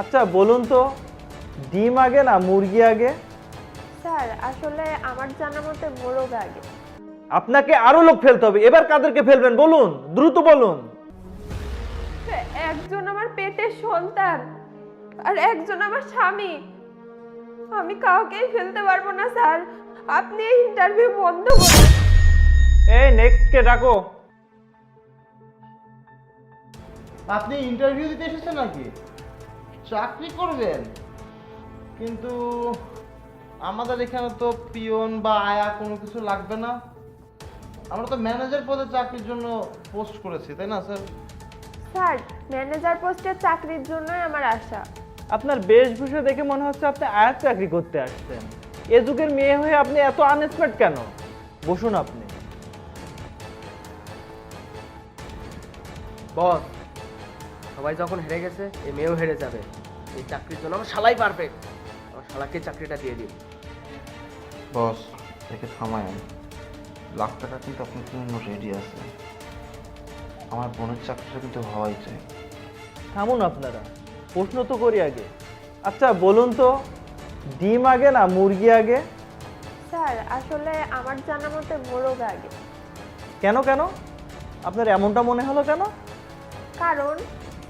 আচ্ছা বলুন তো, ডিম আগে না মুরগি আগে? স্যার আসলে আমার জানা মতে মোরগ আগে। আপনাকে আরো লোক ফেলতে হবে। এবার কাদেরকে ফেলবেন বলুন, দ্রুত বলুন। একজন আমার পেটের সন্তান আর একজন আমার স্বামী। আমি কাউকেই ফেলতে পারবো না স্যার, আপনি এই ইন্টারভিউ বন্ধ করুন। এই নেক্সট কে ডাকো। আপনি ইন্টারভিউ দিতে এসেছেন নাকি? চাকরি করবেন? কিন্তু আমাদের এখানে তো পিয়ন বা আয়া কোনো কিছু লাগবে না। আমরা তো ম্যানেজার পদে চাকরির জন্য পোস্ট করেছি, তাই না স্যার? স্যার ম্যানেজার পোস্টের চাকরির জন্যই আমার আশা। আপনার বেশভূষা দেখে মনে হচ্ছে আপনি আয়াত চাকরি করতে আসছেন। এ যুগের মেয়ে হয়ে আপনি এত আনএক্সপেক্ট কেন? বসুন আপনি। বস, সবাই যখন হেরে গেছে এই মেয়েও হেরে যাবে। এই চাকরির জন্য আমার শালাই পারফেক্ট। আমার শালাকে চাকরিটা দিয়ে দিন। বস, একে থামায়। লাখ টাকা কিন্তু আপনার জন্য রেডি আছে। আমার বোনের চাকরিটা কিন্তু হওয়াই চাই। থামুন আপনারা, প্রশ্ন তো করি আগে। আচ্ছা বলুন তো, ডিম আগে না মুরগি আগে? স্যার আসলে আমার জানা মতে মোরগ আগে। কেন কেন আপনার এমনটা মনে হলো কেন? কারণ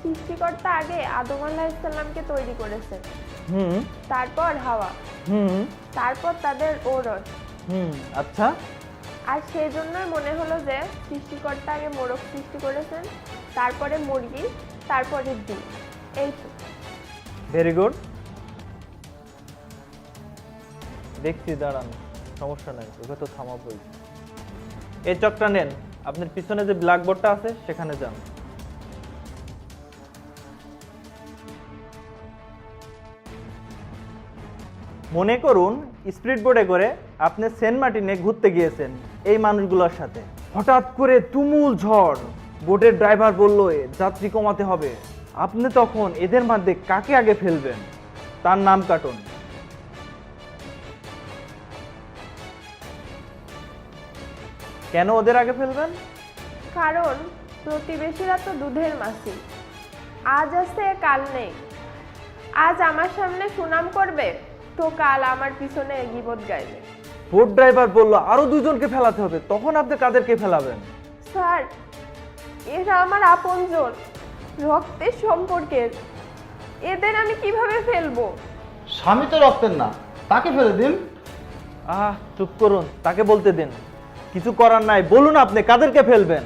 সৃষ্টিকর্তা আগে আদম আলাইহিস সালামকে তৈরি করেছেন, হুম তারপর হাওয়া, হুম তারপর তাদের ওরস। আচ্ছা, আর সেই জন্যই মনে হলো যে সৃষ্টিকর্তা আগে মোরগ সৃষ্টি করেছেন, তারপরে মুরগি, তারপরে ডিম। এই তো। Very good. দেখছি, দাঁড়ান, সমস্যা নাই, ওকে তো থামাবই। এই চকটা নেন, আপনার পিছনে যে ব্ল্যাকবোর্ডটা আছে সেখানে যান। মনে করুন স্পিড বোর্ডে করে আপনি সেন্ট মার্টিনে ঘুরতে গিয়েছেন এই মানুষগুলোর সাথে। হঠাৎ করে তুমুল ঝড়, বোটের ড্রাইভার বলল যাত্রী কমাতে হবে। আপনি তখন এদের মধ্যে কাকে আগে ফেলবেন? তার নাম কাটুন। কেন ওদের আগে ফেলবেন? কারণ প্রতিবেশীরা তো দুধের মাছি, আজ আছে কাল নেই। আজ আমার সামনে সুনাম করবে তো কাল আমার পিছনে গীবত গাইবে। বোট ড্রাইভার বলল আরো দুজনকে ফেলাতে হবে, তখন আপনি কাদেরকে ফেলাবেন? স্যার এরা আমার আপনজন, রক্তের সম্পর্কের। এদের আমি কিভাবে ফেলবো? স্বামী তো রক্তের না, তাকে ফেলে দিন। চুপ করুন, তাকে বলতে দিন। কিছু করার নাই, বলুন আপনি কাদেরকে ফেলবেন?